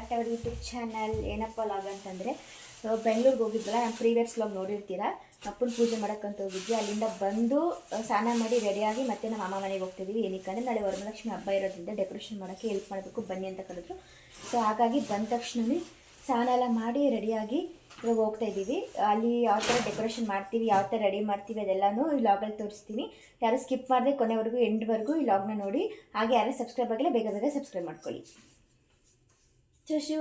Back to our YouTube channel. ಏನಪ್ಪ log ಅಂತಂದರೆ ಬೆಂಗಳೂರಿಗೆ ಹೋಗಿದ್ವಲ್ಲ, ನಾನು ಪ್ರೀವಿಯಸ್ ಲಾಗ್ ನೋಡಿರ್ತೀರಾ. ಅಪ್ಪನ ಪೂಜೆ ಮಾಡೋಕ್ಕಂತ ಹೋಗಿದ್ವಿ. ಅಲ್ಲಿಂದ ಬಂದು ಸ್ನಾನ ಮಾಡಿ ರೆಡಿಯಾಗಿ ಮತ್ತೆ ನಮ್ಮ ಅಮ್ಮ ಮನೆಗೆ ಹೋಗ್ತಿದ್ದೀವಿ. ಏನಕ್ಕೆ ನಾಳೆ ವರಮಹಾಲಕ್ಷ್ಮಿ ಹಬ್ಬ ಇರೋದ್ರಿಂದ ಡೆಕೋರೇಷನ್ ಮಾಡೋಕ್ಕೆ ಹೆಲ್ಪ್ ಮಾಡಬೇಕು ಬನ್ನಿ ಅಂತ ಕರೆದ್ರು. ಸೊ ಹಾಗಾಗಿ ಬಂದ ತಕ್ಷಣವೇ ಸ್ನಾನ ಎಲ್ಲ ಮಾಡಿ ರೆಡಿಯಾಗಿ ಇವಾಗ ಹೋಗ್ತಾ ಇದ್ದೀವಿ. ಅಲ್ಲಿ ಯಾವ ಥರ ಡೆಕೋರೇಷನ್ ಮಾಡ್ತೀವಿ, ಯಾವ ಥರ ರೆಡಿ ಮಾಡ್ತೀವಿ ಅದೆಲ್ಲನೂ ಈ ಲಾಗಲ್ಲಿ ತೋರಿಸ್ತೀನಿ. ಯಾರು ಸ್ಕಿಪ್ ಮಾಡಿದೆ ಕೊನೆವರೆಗೂ ಎಂಡ್ವರೆಗೂ ಈ ಲಾಗ್ನ ನೋಡಿ. ಹಾಗೆ ಯಾರು ಸಬ್ಸ್ಕ್ರೈಬ್ ಆಗಿಲ್ಲ ಬೇಗ ಬೇಗ ಸಬ್ಸ್ಕ್ರೈಬ್ ಮಾಡ್ಕೊಳ್ಳಿ. ಶಶು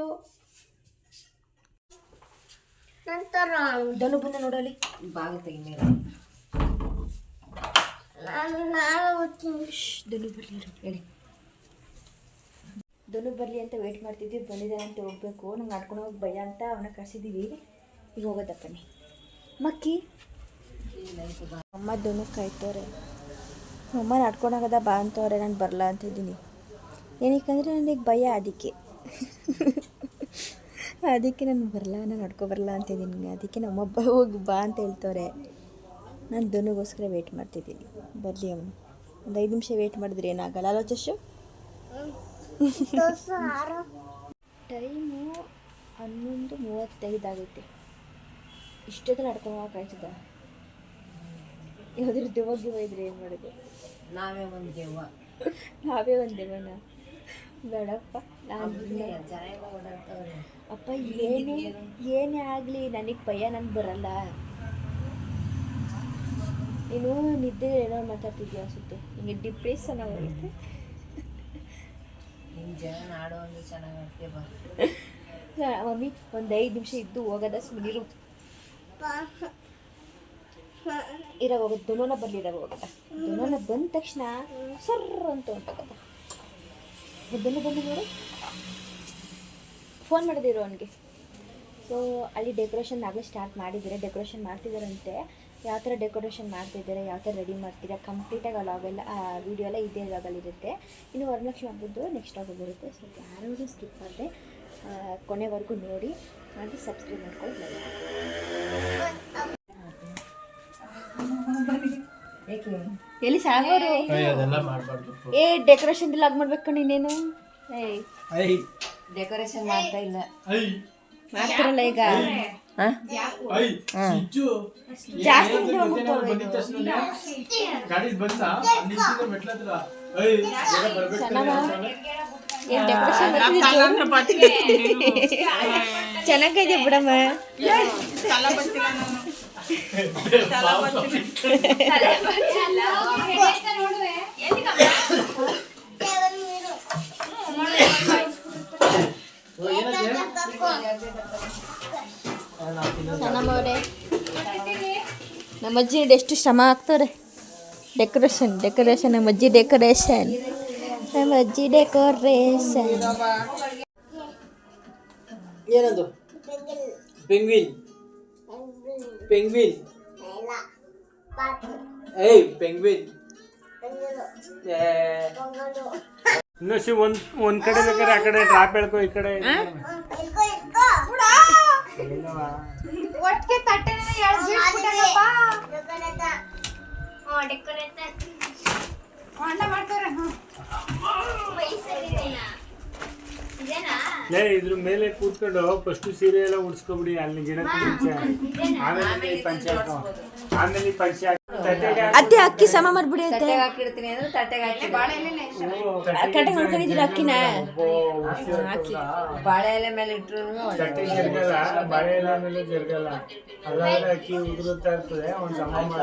ನಂತರ ದನು ಬಂದ ನೋಡಲಿ ಬಾಗ ತೆಗಿ ದನು ಬರಲಿ ಹೇಳಿ. ದನು ಬರಲಿ ಅಂತ ವೇಟ್ ಮಾಡ್ತಿದ್ವಿ. ಬಂದಿದ್ದಾನೆ ಅಂತ ಹೋಗ್ಬೇಕು. ನಂಗೆ ನಡ್ಕೊಂಡು ಹೋಗಿ ಭಯ ಅಂತ ಅವನ್ನ ಕಳಿಸಿದ್ದೀವಿ. ಈಗ ಹೋಗೋದಪ್ಪನಿ ಮಕ್ಕಿ ಅಮ್ಮ ದನು ಕಾಯ್ತವ್ರೆ. ಅಮ್ಮ ನಡ್ಕೊಂಡೋಗದ ಬಾ ಅಂತವ್ರೆ. ನಾನು ಬರಲ್ಲ ಅಂತಿದ್ದೀನಿ. ಏನಕ್ಕಂದರೆ ನನಗೆ ಭಯ. ಅದಕ್ಕೆ ನಾನು ಬರಲ್ಲ, ನಾನು ನಡ್ಕೊಬರಲ್ಲ ಅಂತಿದ್ದೀನಿ. ಅದಕ್ಕೆ ನಮ್ಮಬ್ಬ ಹೋಗಿ ಬಾ ಅಂತ ಹೇಳ್ತವ್ರೆ. ನಾನು ದನುಗೋಸ್ಕರ ವೇಟ್ ಮಾಡ್ತಿದ್ದೀನಿ. ಬರಲಿ ಅವನು. ಒಂದು 5 ನಿಮಿಷ ವೇಟ್ ಮಾಡಿದ್ರೆ ಏನಾಗಲ್ಲ ಅಲ್ಲ ಚಶು? ಟೈಮು 11:35 ಆಗೈತೆ. ಇಷ್ಟೊತ್ತು ನಡ್ಕೊಂಡು ಹೋಗೋಕ್ಕಾಯ್ತದ? ಯಾವ್ದಾದ್ರು ದೆವ್ವ ಇದ್ರೆ ಏನು ಮಾಡೋದು? ನಾವೇ ಒಂದು ದೆವ್ವನ ಬೇಡಪ್ಪ. ಅಪ್ಪ ಏನೇ ಆಗಲಿ ನನಗೆ ಭಯ, ನನಗೆ ಬರಲ್ಲ. ನೀನು ನಿದ್ದೆ ಏನೋ ಮಾತಾಡ್ತಿದ್ಯಾ ಅನ್ಸುತ್ತೆ. ಹಿಂಗೆ ಡಿಪ್ರೆಷನ್ ಆಗೋಗುತ್ತೆ. ಮಮ್ಮಿ ಒಂದು 5 ನಿಮಿಷ ಇದ್ದು ಹೋಗೋದ ಸುಮ್ಮನಿರು. ಇರೋ ಹೋಗೋದು ದುನೋನ ಬರಲಿ. ಇರೋ ಹೋಗೋದ ದುನೋನ ಬಂದ ತಕ್ಷಣ ಸರ್ರ ಅಂತ ಹೊಂಟೋಗದ. ದನು ಬಂದು ನೋಡು. ಫೋನ್ ಮಾಡಿದಿರು ಅವನಿಗೆ. ಸೊ ಅಲ್ಲಿ ಡೆಕೋರೇಷನ್ ಆಗಲೇ ಸ್ಟಾರ್ಟ್ ಮಾಡಿದ್ದಾರೆ. ಡೆಕೋರೇಷನ್ ಮಾಡ್ತಿದ್ದಾರಂತೆ. ಯಾವ ಥರ ಡೆಕೋರೇಷನ್ ಮಾಡ್ತಿದ್ದಾರೆ, ಯಾವ ಥರ ರೆಡಿ ಮಾಡ್ತೀರಾ ಕಂಪ್ಲೀಟಾಗಿ ಲಾಗೆಲ್ಲ ವೀಡಿಯೋ ಎಲ್ಲ ಇದೇ ಲಾಗಲ್ಲಿರುತ್ತೆ. ಇನ್ನು ವರಮಹಾಲಕ್ಷ್ಮಿ ಹಬ್ಬದ್ದು ನೆಕ್ಸ್ಟ್ ಲಾಗ್ ಬರುತ್ತೆ. ಸೊ ಯಾರು ಸ್ಕಿಪ್ ಮಾಡಿದೆ ಕೊನೆವರೆಗೂ ನೋಡಿ. ಹಾಗೆ ಸಬ್ಸ್ಕ್ರೈಬ್ ಮಾಡ್ಕೊಳ್ಳಿ. ಎಲ್ಲಿ ಸಾಗೋರು ಡೆಕೋರೇಷನ್ ಲಾಗ್ ಮಾಡ್ಬೇಕು. ನೀನೇನು ಡೆಕೋರೇಷನ್ ಮಾಡ್ತಾ ಇಲ್ಲ, ಮಾಡ್ತಿರಲ್ಲ ಈಗ. ಜಾಸ್ತಿ ಚೆನ್ನಾಗಿದೆ ಬಿಡಮ್ಮ. ನಮ್ಮ ಅಜ್ಜಿ ಎಷ್ಟು ಶ್ರಮ ಆಗ್ತಾರೆ. ಡೆಕೋರೇಷನ್ ನಮ್ಮ ಅಜ್ಜಿ ಡೆಕೋರೇಷನ್. ಏನದು? ಪೆಂಗ್ವಿನ್. ಏಯ್ ಪೆಂಗ್ವಿನ್. ಇನ್ನೊಸಿ ಒಂದ್ ಕಡೆ ಬೇಕಾದ್ರೆ ಆ ಕಡೆ ಡ್ರಾಪ್ ಹೇಳ್ಕೊ. ಈ ಕಡೆ ಒಟ್ಟಿಗೆ ತಟ್ಟೆನ ಇದ್ರ ಮೇಲೆ ಕೂತ್ಕೊಂಡು ಫಸ್ಟ್ ಸೀರೆ ಎಲ್ಲ ಉಡ್ಸ್ಕೊಬಿಡಿ. ಅಲ್ಲಿ ಗಿಡ ಮುಂಚೆ ಆಮೇಲೆ ಪಂಚೆ ಆಮೇಲೆ ಪಂಚೆ ಅತ್ತೆ ಅಕ್ಕಿ ಸಮ ಮಾಡ್ಬಿಡಿ. ಅತ್ತೆ ಅಕ್ಕಿನ ಬಾಳೆ ಎಲೆ ಮೇಲೆ ಇಟ್ಟರು ತಟ್ಟೆ ಜರ್ಗಲ್ಲ, ಬಾಳೆ ಎಲೆ ಮೇಲೆ ಜರ್ಗಲ್ಲ. ಅಲ್ಲಾದ್ರೆ ಅಕ್ಕಿ ಉದುರುತ್ತಾ ಇರ್ತದೆ. ಒಂದು ಸಮ ಮಾಡ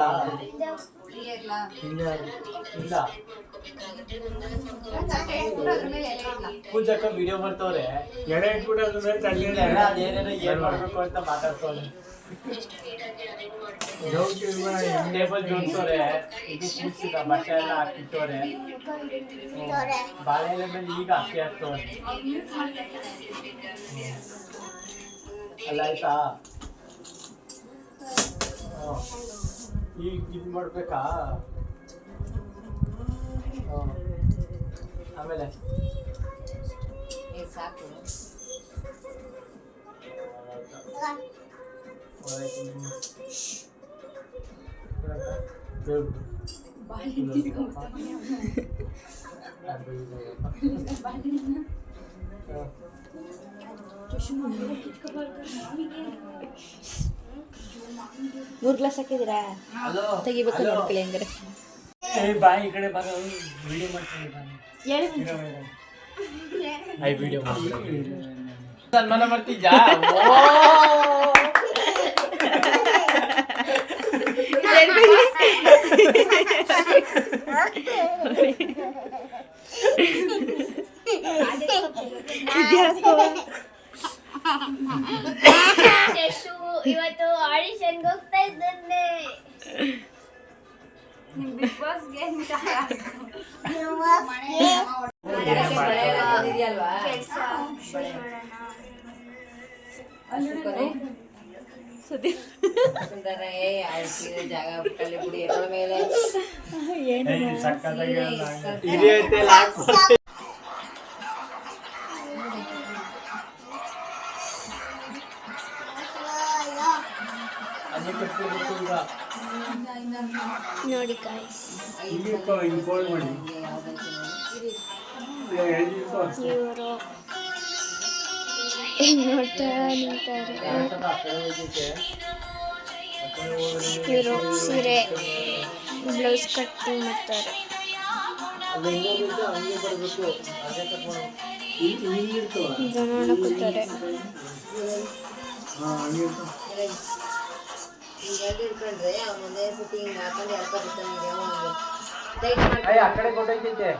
ಪೂಜಕ್ಕ ವಿಡಿಯೋ ಮಾಡ್ತವ್ರೆ. ಎಡೆ ಇಟ್ಬಿಟ್ಟು ಅದ್ರ ಮೇಲೆ ತಟ್ಟೆ ಅದೇನೇನೋ ಏನ್ ಮಾಡ್ಬೇಕು ಅಂತ ಮಾತಾಡ್ತವ್ರೆ. ಟೇಬಲ್ ಜೋಡಿಸೋರೆ. ಇದು ಕೂಸಿದ ಬಟ್ಟೆ ಎಲ್ಲ ಹಾಕಿಟ್ಟವ್ರೆ. ಬಾಳೆ ಎಲೆ ಮೇಲೆ ಈಗ ಅಕ್ಕಿ ಹಾಕ್ತವ್ರೆ. ಅಲ್ಲ ಆಯ್ತಾ? ಈಗ ಇದು ಮಾಡ್ಬೇಕಾ? ಆಮೇಲೆ ಸಾಕು. ಮೂರು ಗ್ಲಾಸ್ ಹಾಕಿದ್ದೀರಾ? ತೆಗಿಬೇಕು ನೋಡ್ಕೊಳ್ಳಿ ಹಂಗಾರೆ. ಬಾ ಈ ಕಡೆ ಬರ ವಿಡಿಯೋ ಮಾಡ್ತೀನಿ ವಿಡಿಯೋ ಸನ್ಮಾನ ಮಾಡ್ತಿದ್ಯಾ? ಇವತ್ತು ಆಡಿಷನ್ಗೆ ಹೋಗ್ತಾ ಇದ್ದೇನೆ. ಬಿಗ್ ಬಾಸ್ಗೆ ನೋಡಿ ಗಾಯ್ಸ್, ಇನ್ಫಾರ್ಮ್ ಮಾಡಿ ಇವರು ನೋಡ್ತಾ ನಿಂತಾರೆ. ಇವರು ಸೀರೆ ಬ್ಲೌಸ್ ಕಟ್ಟಿಂಗ್ ಮಾಡ್ತಾರೆ. ಜನ ನೋಡ್ಕೊತಾರೆ. ಆ ಕಡೆ ಕೊಟ್ಟೈತೆ.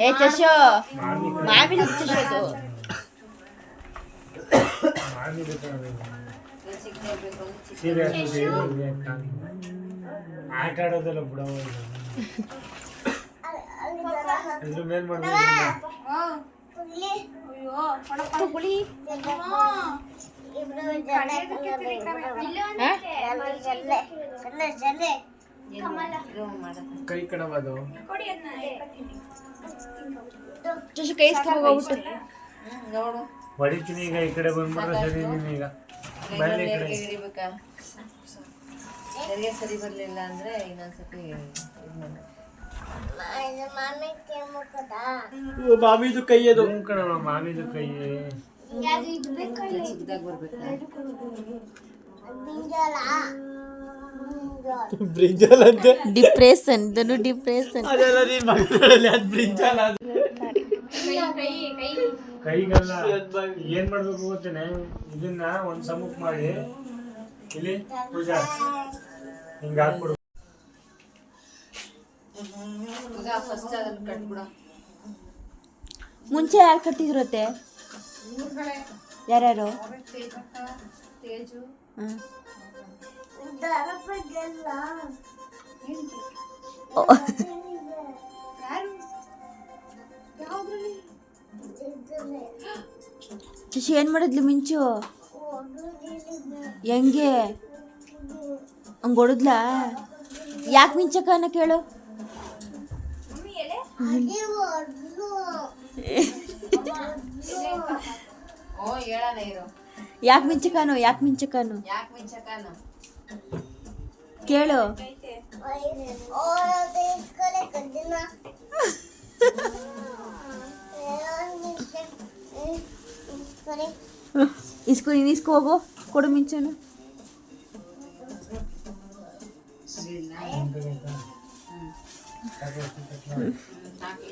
ಏ ಚಶು, ಮಾವಿನ ಚಶು ಆಟ ಆಡೋದೆಲ್ಲ ಬಿಡವ ಇದ್ರ ಮೇಲ್ ಮಾಡ್ಬೇಕು. ಕೈ ಕಡಬದು ಚಶು ಕೈ ಹೋಗ್ಬಿಟ್ಟು ಹೊಡಿತೀನಿ ಈಗ. ಈ ಕಡೆ ಬಂದ್ಬಿಟ್ರೆ ಸರಿ. ನೀನು ಈಗ ಬನ್ನಿ ಈ ಕಡೆ. ಸರಿ ಬರ್ಲಿಲ್ಲ ಅಂದ್ರೆ ಇನ್ನೊಂದ್ಸತಿ ಮಾಮಿದು ಕೈ ಅದು ಕಣವ ಮಾವಿದು ಕೈ. ಚಿಕ್ಕದಾಗ ಬರ್ಬೇಕಾ? ಬ್ರಿಂಜಾಲ್ ಅಂತೆ. ಡಿಪ್ರೆಷನ್, ಇದನ್ನು ಡಿಪ್ರೆಷನ್. ಅದೆಲ್ಲ ನೀನ್ ಮಕ್ಕಳಲ್ಲಿ ಅದು ಬ್ರಿಂಜಾಲ್ ಅದು. ಕೈಗೆಲ್ಲ ಏನ್ ಮಾಡ್ಬೇಕು ಗೊತ್ತೇನೆ? ಇದನ್ನ ಒಂದ್ ಸಮುಖ ಮಾಡಿ ಇಲ್ಲಿ ಪೂಜಾ ಹಿಂಗ ಹಾಕ್ಬಿಡು. ಫಸ್ಟ್ ಅದನ್ನ ಕಟ್ಬಿಡ. ಮುಂಚೆ ಯಾರು ಕಟ್ತಿದ್ರತ್ತೆ? ಯಾರ್ಯಾರು? ತೇಜು ಶಶಿ ಏನ್ ಮಾಡಿದ್ಲು ಮಿಂಚು? ಹೆಂಗೆ ಹಂಗ ಹೊಡೆದ್ಲ? ಯಾಕೆ ಮಿಂಚಕ್ಕನ ಕೇಳು. ಓ ಹೇಳಣ ಇರು. ಯಾಕೆ ಮಿಂಚಕಾನು? ಯಾಕೆ ಮಿಂಚಕಾನು ಯಾಕೆ ಮಿಂಚಕಾನು ಕೇಳು. ಇಸ್ಕೊ, ನೀನು ಇಸ್ಕೊ ಹೋಗು. ಕೊಡು ಮಿಂಚನು.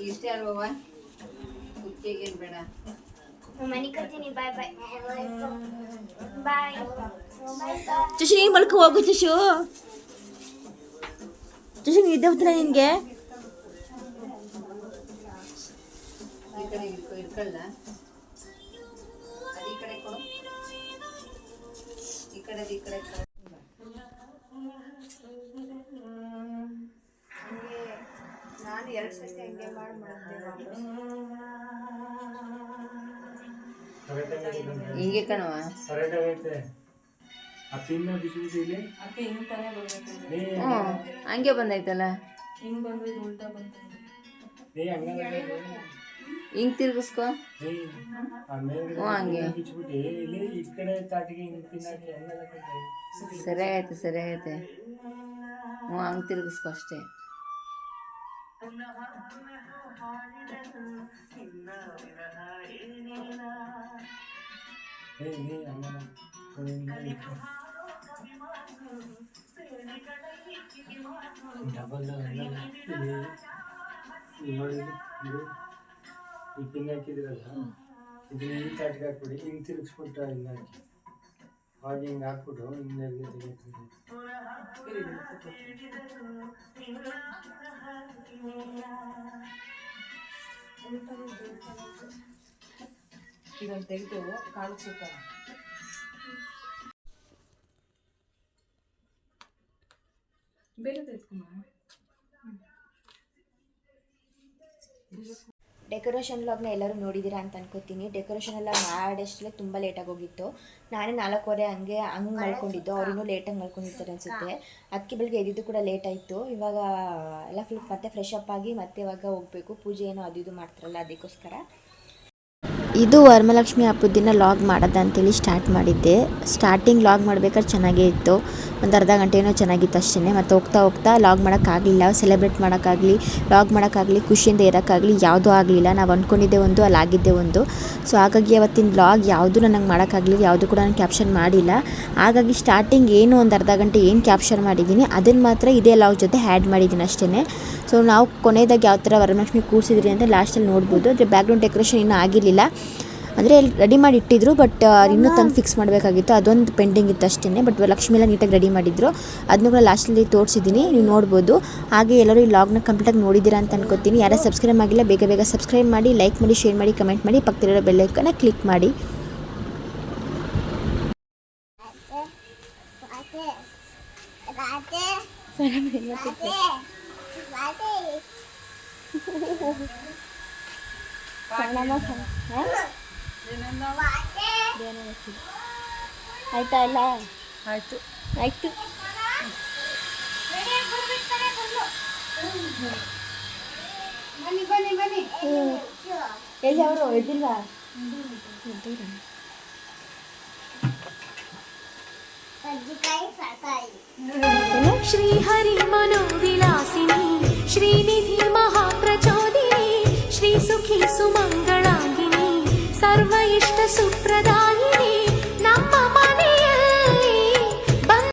ಇಷ್ಟೇ ಅಲ್ವವ? ಕುತ್ತಿಗೇನು ಬೇಡ. ಮನೆ ಕರ್ತೀನಿ. ಬಾಯ್ ಬಾಯ್ ಬಾಯ್. ಚಶು ನೀನು ಮಲ್ಕೊ ಹೋಗು. ಚಶು ಚಶು ನಿದ್ದೆ ಬರ್ತಿಲ್ಲ ನಿನಗೆ? ಈ ಕಡೆ ಇಟ್ಕೊಳ್ಳ. ಅದು ಈ ಕಡೆ ಕೊಡು. ಈ ಕಡೆ ಈ ಕಡೆ ಕೊಡು. ನಾನು 2 ಸತಿ ಹಂಗೆ ಮಾಡ್ಬಿಡುತ್ತೆ. ಹಿಂಗೆ ಕಣವ. ಕರೆಕ್ಟ್ ಆಗೈತೆ. ಆ ಪಿನ್ನ ಬಿಸಿ ಬಿಸಿ ಇಲ್ಲಿ ಹಂಗೆ ಬಂದೈತಲ್ಲ. ಹಿಂಗ್ ಬಂದ್ರೆ ಉಲ್ಟಾ ಬಂತ. ಏ ಹಂಗಲ್ಲ ಹಿಂಗ್ ತಿರ್ಗಿಸ್ಕೊ. ಆಮೇಲೆ ಹ್ಞೂ ಹಂಗೆ ಬಿಚ್ಬಿಟ್ಟು ಇಲ್ಲಿ ಈ ಕಡೆ ತಾಟಿಗೆ ಹಿಂಗೆ ತಿನ್ನಕ್ಕೆ ಹಂಗಲ್ಲ ಕತೆ. ಸರಿ ಆಗೈತೆ ಹ್ಞೂ ಹಂಗೆ ತಿರ್ಗಿಸ್ಕೊ ಅಷ್ಟೇ. ಡಬಲ್ ನೋಡಿ ಈ ಪಿನ್ ಹಾಕಿದಿರಲ್ಲ ಇದನ್ನ ಈ ತಾಟಿಗೆ ಹಾಕ್ಬಿಡಿ ಹಿಂಗೆ ತಿರುಗಿಸ್ಬಿಟ್ಟು ಹಿಂಗೆ ಹಾಕಿ ಆಗ ಹಿಂಗೆ ಹಾಕ್ಬಿಟ್ಟು ಹಿಂಗೆ ತೆಗಿತೀನಿ. ಇದನ್ನು ತೆಗೆದು ಕಾಣಿಸುತ್ತ ಬೇರೆ ತೆಗೆದುಕೊಂಬ. ಡೆಕೋರೇಷನ್ ವ್ಲಾಗ್ನ ಎಲ್ಲರೂ ನೋಡಿದ್ದೀರಾ ಅಂತ ಅನ್ಕೋತೀನಿ. ಡೆಕೋರೇಷನ್ ಎಲ್ಲ ಮಾಡಷ್ಟೇ ತುಂಬ ಲೇಟಾಗಿ ಹೋಗಿತ್ತು. ನಾನೇ 4:15 ಹಂಗೆ ಮಲ್ಕೊಂಡಿದ್ದು, ಅವ್ರು ಇನ್ನೂ ಲೇಟಾಗಿ ಮಲ್ಕೊಂಡಿರ್ತಾರೆ ಅನಿಸುತ್ತೆ. ಅದಕ್ಕೆ ಬೆಳಗ್ಗೆ ಎದ್ದಿದ್ದು ಕೂಡ ಲೇಟ್ ಆಯಿತು. ಇವಾಗ ಎಲ್ಲ ಫುಲ್ ಮತ್ತೆ ಫ್ರೆಶ್ ಅಪ್ ಆಗಿ ಮತ್ತೆ ಇವಾಗ ಹೋಗಬೇಕು. ಪೂಜೆ ಏನೋ ಅದು ಇದು ಮಾಡ್ತಾರಲ್ಲ ಅದಕ್ಕೋಸ್ಕರ. ಇದು ವರಮಹಾಲಕ್ಷ್ಮಿ ಹಬ್ಬದ ದಿನ ಲಾಗ್ ಮಾಡೋದು ಅಂತೇಳಿ ಸ್ಟಾರ್ಟ್ ಮಾಡಿದ್ದೆ. ಸ್ಟಾರ್ಟಿಂಗ್ ಲಾಗ್ ಮಾಡ್ಬೇಕಾದ್ರೆ ಚೆನ್ನಾಗೇ ಇತ್ತು, ಒಂದು ಅರ್ಧ ಗಂಟೆ ಏನೋ ಚೆನ್ನಾಗಿತ್ತು ಅಷ್ಟೇ. ಮತ್ತು ಹೋಗ್ತಾ ಹೋಗ್ತಾ ಲಾಗ್ ಮಾಡೋಕ್ಕಾಗಲಿಲ್ಲ, ಸೆಲೆಬ್ರೇಟ್ ಮಾಡೋಕ್ಕಾಗಲಿ, ಲಾಗ್ ಮಾಡೋಕ್ಕಾಗಲಿ, ಖುಷಿಯಿಂದ ಇರೋಕ್ಕಾಗಲಿ ಯಾವುದೂ ಆಗಲಿಲ್ಲ. ನಾವು ಅಂದ್ಕೊಂಡಿದ್ದೆ ಒಂದು, ಅಲ್ಲಾಗಿದ್ದೆ ಒಂದು. ಸೊ ಹಾಗಾಗಿ ಅವತ್ತಿನ ಲಾಗ್ ಯಾವುದೂ ನನಗೆ ಮಾಡೋಕ್ಕಾಗಲಿಲ್ಲ, ಯಾವುದೂ ಕೂಡ ನಾನು ಕ್ಯಾಪ್ಷನ್ ಮಾಡಿಲ್ಲ. ಹಾಗಾಗಿ ಸ್ಟಾರ್ಟಿಂಗ್ ಏನು ಒಂದು ಅರ್ಧ ಗಂಟೆ ಏನು ಕ್ಯಾಪ್ಷನ್ ಮಾಡಿದ್ದೀನಿ ಅದನ್ನು ಮಾತ್ರ ಇದೇ ಲಾಗ್ ಜೊತೆ ಆ್ಯಡ್ ಮಾಡಿದ್ದೀನಿ ಅಷ್ಟೇ. ಸೊ ನಾವು ಕೊನೆಯದಾಗಿ ಯಾವ ಥರ ವರಮಹಾಲಕ್ಷ್ಮಿ ಕೂರಿಸಿದ್ರಿ ಅಂತ ಲಾಸ್ಟಲ್ಲಿ ನೋಡ್ಬೋದು. ಅಂದರೆ ಬ್ಯಾಕ್ಗ್ರೌಂಡ್ ಡೆಕೋರೇಷನ್ ಇನ್ನೂ ಆಗಿರಲಿಲ್ಲ, ಅಂದರೆ ರೆಡಿ ಮಾಡಿ ಇಟ್ಟಿದ್ರು, ಬಟ್ ಇನ್ನೂ ತಂದು ಫಿಕ್ಸ್ ಮಾಡಬೇಕಾಗಿತ್ತು. ಅದೊಂದು ಪೆಂಡಿಂಗ್ ಇತ್ತು ಅಷ್ಟೇ. ಬಟ್ ಲಕ್ಷ್ಮಿ ಎಲ್ಲ ನೀಟಾಗಿ ರೆಡಿ ಮಾಡಿದ್ರು, ಅದನ್ನು ಕೂಡ ಲಾಸ್ಟಲ್ಲಿ ತೋರಿಸಿದ್ದೀನಿ, ನೀವು ನೋಡ್ಬೋದು. ಹಾಗೆ ಎಲ್ಲರೂ ಈ ಲಾಗ್ನ ಕಂಪ್ಲೀಟಾಗಿ ನೋಡಿದ್ದೀರಾ ಅಂತ ಅನ್ಕೋತೀನಿ. ಯಾರು ಸಬ್ಸ್ಕ್ರೈಬ್ ಆಗಿಲ್ಲ ಬೇಗ ಬೇಗ ಸಬ್ಸ್ಕ್ರೈಬ್ ಮಾಡಿ, ಲೈಕ್ ಮಾಡಿ, ಶೇರ್ ಮಾಡಿ, ಕಮೆಂಟ್ ಮಾಡಿ, ಪಕ್ಕದಲ್ಲಿರೋ ಬೆಲ್ ಐಕಾನ್ನ ಕ್ಲಿಕ್ ಮಾಡಿ. ಆಯ್ತಾ ಎಲ್ಲ ಆಯಿತು. ಆಯ್ತು. ಎಲ್ಲಿ ಅವರು ಎದ್ದಿಲ್ವಾ? श्रीहरि मनोविलासिनी श्रीनिधि महाप्रचोदिनी श्रीसुखी सुमङ्गलाङ्गिनी सर्व इष्ट सुप्रदायिनी